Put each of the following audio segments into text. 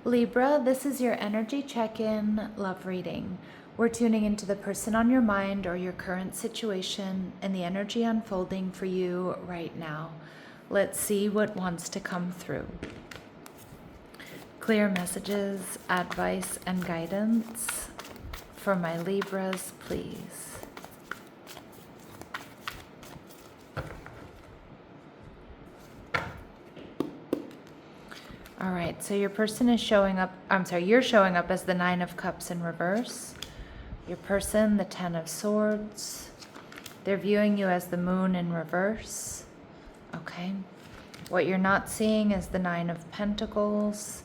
Libra, this is your energy check-in love reading. We're tuning into the person on your mind or your current situation and the energy unfolding for you right now. Let's see what wants to come through. Clear messages, advice, and guidance for my Libras, please. All right, so your person is showing up, you're showing up as the Nine of Cups in reverse. Your person, the Ten of Swords. They're viewing you as the Moon in reverse. Okay. What you're not seeing is the Nine of Pentacles.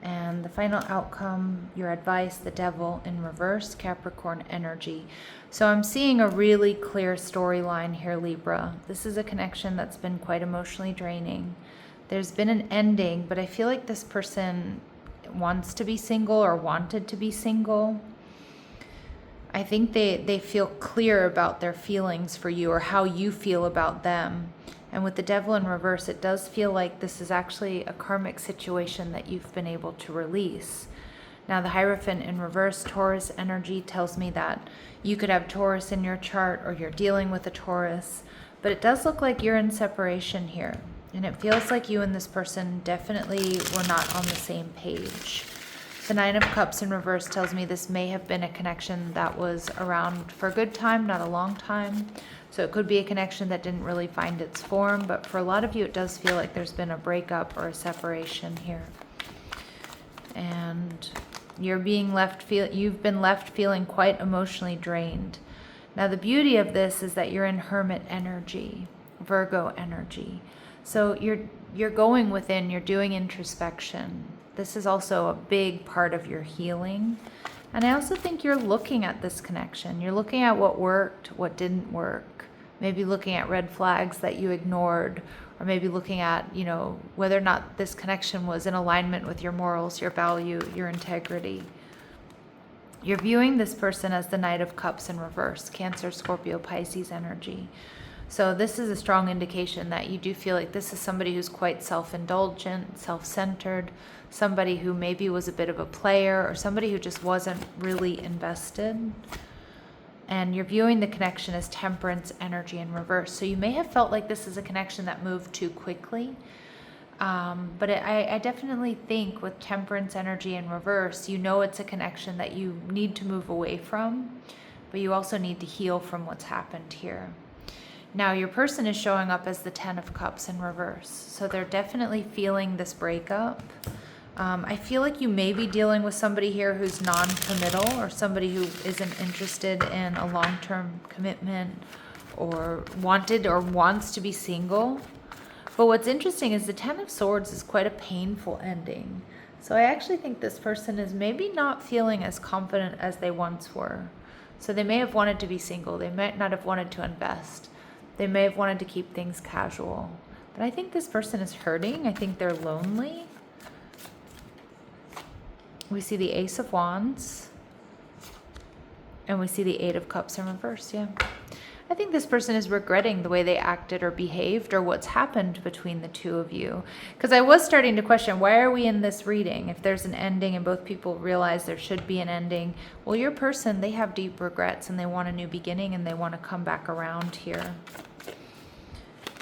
And the final outcome, your advice, the Devil in reverse, Capricorn energy. So I'm seeing a really clear storyline here, Libra. This is a connection that's been quite emotionally draining. There's been an ending, but I feel like this person wants to be single or wanted to be single. I think they feel clear about their feelings for you or how you feel about them. And with the Devil in reverse, it does feel like this is actually a karmic situation that you've been able to release. Now, the Hierophant in reverse, Taurus energy, tells me that you could have Taurus in your chart or you're dealing with a Taurus, but it does look like you're in separation here. And it feels like you and this person definitely were not on the same page. The Nine of Cups in reverse tells me this may have been a connection that was around for a good time, not a long time. So it could be a connection that didn't really find its form, but for a lot of you, it does feel like there's been a breakup or a separation here. And you've been left feeling quite emotionally drained. Now, the beauty of this is that you're in Hermit energy, Virgo energy. So you're going within, you're doing introspection. This is also a big part of your healing. And I also think you're looking at this connection. You're looking at what worked, what didn't work. Maybe looking at red flags that you ignored, or maybe looking at, whether or not this connection was in alignment with your morals, your value, your integrity. You're viewing this person as the Knight of Cups in reverse, Cancer, Scorpio, Pisces energy. So this is a strong indication that you do feel like this is somebody who's quite self-indulgent, self-centered, somebody who maybe was a bit of a player, or somebody who just wasn't really invested. And you're viewing the connection as Temperance energy in reverse. So you may have felt like this is a connection that moved too quickly. But I definitely think with Temperance energy in reverse, it's a connection that you need to move away from, but you also need to heal from what's happened here. Now, your person is showing up as the Ten of Cups in reverse. So they're definitely feeling this breakup. I feel like you may be dealing with somebody here who's non-committal, or somebody who isn't interested in a long-term commitment, or wants to be single. But what's interesting is the Ten of Swords is quite a painful ending. So I actually think this person is maybe not feeling as confident as they once were. So they may have wanted to be single. They might not have wanted to invest. They may have wanted to keep things casual. But I think this person is hurting. I think they're lonely. We see the Ace of Wands. And we see the Eight of Cups in reverse, yeah. I think this person is regretting the way they acted or behaved, or what's happened between the two of you. Because I was starting to question, why are we in this reading? If there's an ending and both people realize there should be an ending, well, your person, they have deep regrets and they want a new beginning and they want to come back around here.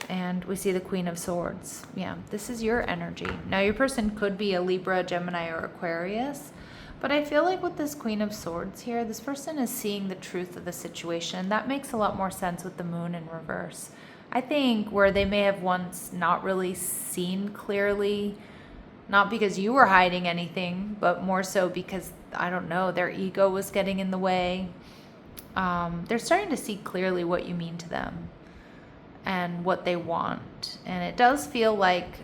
And we see the Queen of Swords. Yeah, this is your energy. Now, your person could be a Libra, Gemini, or Aquarius. But I feel like with this Queen of Swords here, this person is seeing the truth of the situation. That makes a lot more sense with the Moon in reverse. I think where they may have once not really seen clearly, not because you were hiding anything, but more so because, I don't know, their ego was getting in the way. They're starting to see clearly what you mean to them and what they want. And it does feel like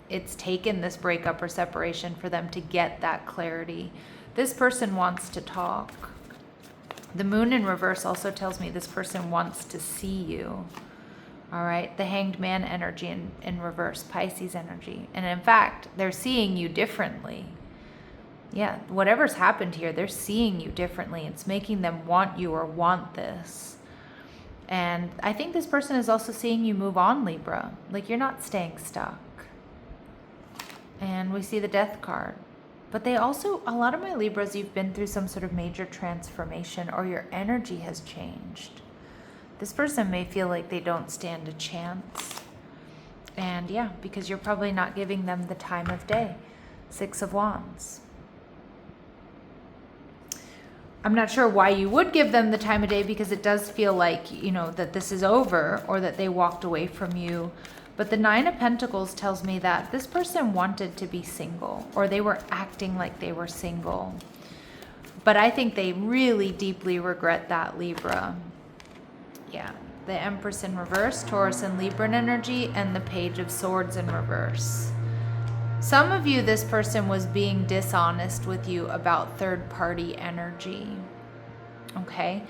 it's taken this breakup or separation for them to get that clarity. This person wants to talk. The Moon in reverse also tells me this person wants to see you. All right, the Hanged Man energy in reverse, Pisces energy. And in fact, they're seeing you differently. Yeah, whatever's happened here, they're seeing you differently. It's making them want you or want this. And I think this person is also seeing you move on, Libra. Like, you're not staying stuck. And we see the Death card. But they also, a lot of my Libras, you've been through some sort of major transformation or your energy has changed. This person may feel like they don't stand a chance. And yeah, because you're probably not giving them the time of day. 6 of Wands. I'm not sure why you would give them the time of day, because it does feel like, you know, that this is over or that they walked away from you. But the 9 of Pentacles tells me that this person wanted to be single, or they were acting like they were single. But I think they really deeply regret that, Libra. Yeah. The Empress in reverse, Taurus and Libra energy, and the Page of Swords in reverse. Some of you, this person was being dishonest with you about third-party energy. Okay?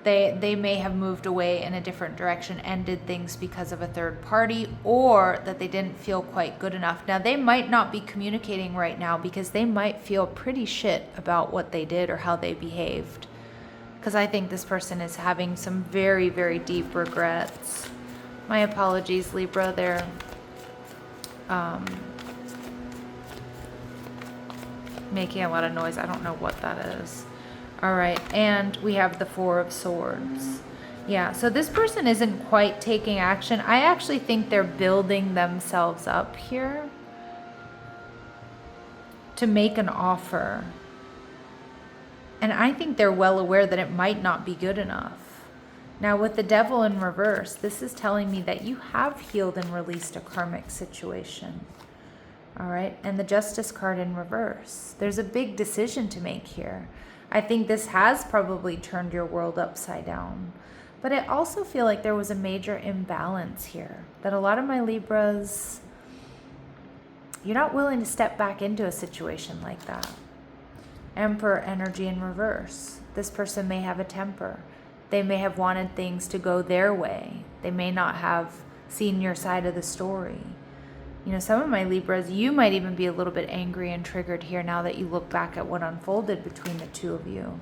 They may have moved away in a different direction and did things because of a third party, or that they didn't feel quite good enough. Now, they might not be communicating right now because they might feel pretty shit about what they did or how they behaved. Because I think this person is having some very, very deep regrets. My apologies, Libra. They're making a lot of noise. I don't know what that is. All right, and we have the 4 of Swords. Yeah, so this person isn't quite taking action. I actually think they're building themselves up here to make an offer. And I think they're well aware that it might not be good enough. Now, with the Devil in reverse, this is telling me that you have healed and released a karmic situation. All right, and the Justice card in reverse. There's a big decision to make here. I think this has probably turned your world upside down. But I also feel like there was a major imbalance here. That a lot of my Libras, you're not willing to step back into a situation like that. Emperor energy in reverse. This person may have a temper. They may have wanted things to go their way. They may not have seen your side of the story. You know, some of my Libras, you might even be a little bit angry and triggered here now that you look back at what unfolded between the two of you.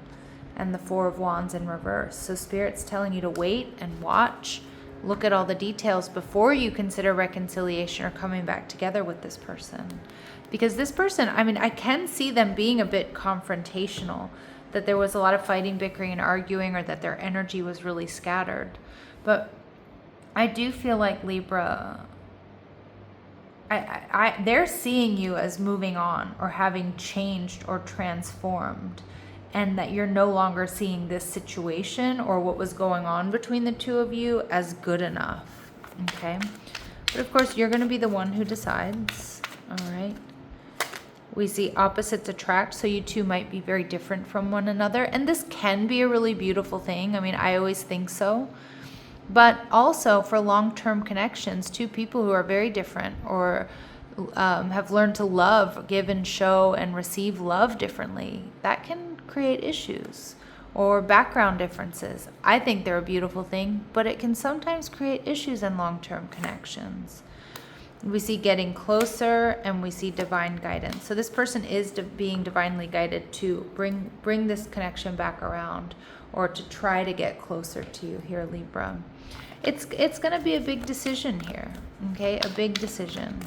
And the 4 of Wands in reverse. So Spirit's telling you to wait and watch. Look at all the details before you consider reconciliation or coming back together with this person. Because this person, I mean, I can see them being a bit confrontational. That there was a lot of fighting, bickering, and arguing, or that their energy was really scattered. But I do feel like Libra, they're seeing you as moving on or having changed or transformed, and that you're no longer seeing this situation or what was going on between the two of you as good enough. Okay? But of course, you're going to be the one who decides. All right? We see opposites attract, so you two might be very different from one another. And this can be a really beautiful thing. I mean, I always think so. But also for long-term connections, two people who are very different or have learned to love, give and show and receive love differently, that can create issues or background differences. I think they're a beautiful thing, but it can sometimes create issues in long-term connections. We see getting closer, and we see divine guidance. So this person is being divinely guided to bring this connection back around, or to try to get closer to you here, Libra. It's going to be a big decision here, okay? A big decision.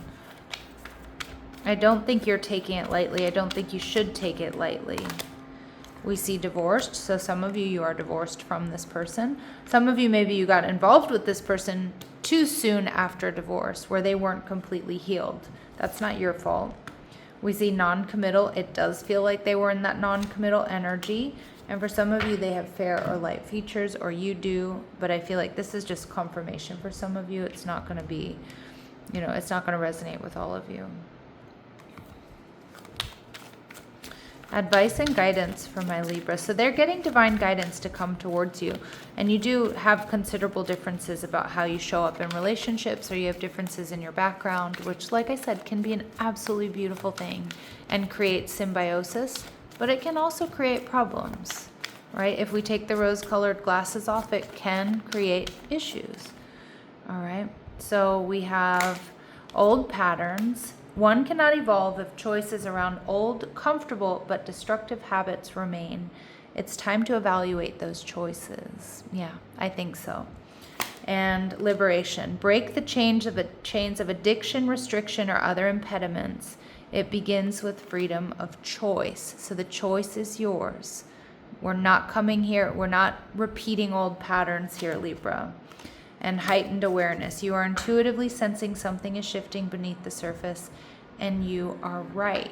I don't think you're taking it lightly. I don't think you should take it lightly. We see divorced, so some of you are divorced from this person. Some of you, maybe you got involved with this person too soon after divorce, where they weren't completely healed. That's not your fault. We see non-committal. It does feel like they were in that non-committal energy. And for some of you, they have fair or light features, or you do. But I feel like this is just confirmation for some of you. It's not going to be, you know, it's not going to resonate with all of you. Advice and guidance for my Libra. So they're getting divine guidance to come towards you. And you do have considerable differences about how you show up in relationships, or you have differences in your background, which, like I said, can be an absolutely beautiful thing and create symbiosis. But it can also create problems, right? If we take the rose-colored glasses off, it can create issues. All right. So we have old patterns. One cannot evolve if choices around old, comfortable, but destructive habits remain. It's time to evaluate those choices. Yeah, I think so. And liberation. Break the chains of addiction, restriction, or other impediments. It begins with freedom of choice. So the choice is yours. We're not coming here, we're not repeating old patterns here, Libra. And heightened awareness. You are intuitively sensing something is shifting beneath the surface, and you are right.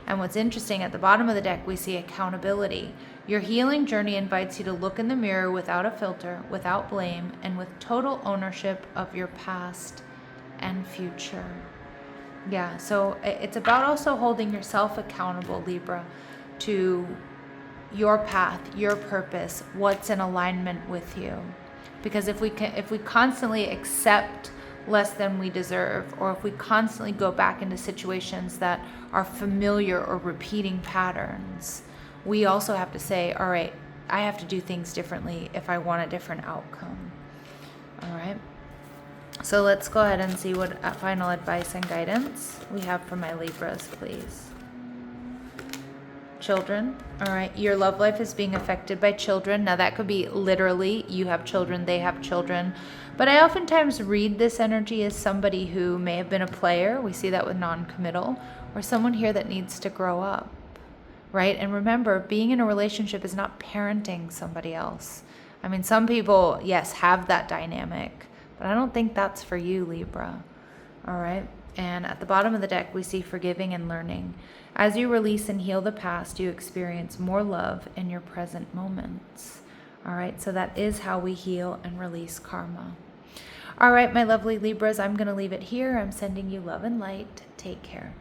And what's interesting, at the bottom of the deck, we see accountability. Your healing journey invites you to look in the mirror without a filter, without blame, and with total ownership of your past and future. Yeah, so it's about also holding yourself accountable, Libra, to your path, your purpose, what's in alignment with you. Because if we constantly accept less than we deserve, or if we constantly go back into situations that are familiar or repeating patterns, we also have to say, all right, I have to do things differently if I want a different outcome. All right. So let's go ahead and see what final advice and guidance we have for my Libras, please. Children. All right. Your love life is being affected by children. Now that could be literally you have children, they have children. But I oftentimes read this energy as somebody who may have been a player. We see that with noncommittal, or someone here that needs to grow up. Right? And remember, being in a relationship is not parenting somebody else. I mean, some people, yes, have that dynamic, but I don't think that's for you, Libra. All right. And at the bottom of the deck, we see forgiving and learning. As you release and heal the past, you experience more love in your present moments. All right, so that is how we heal and release karma. All right, my lovely Libras, I'm going to leave it here. I'm sending you love and light. Take care.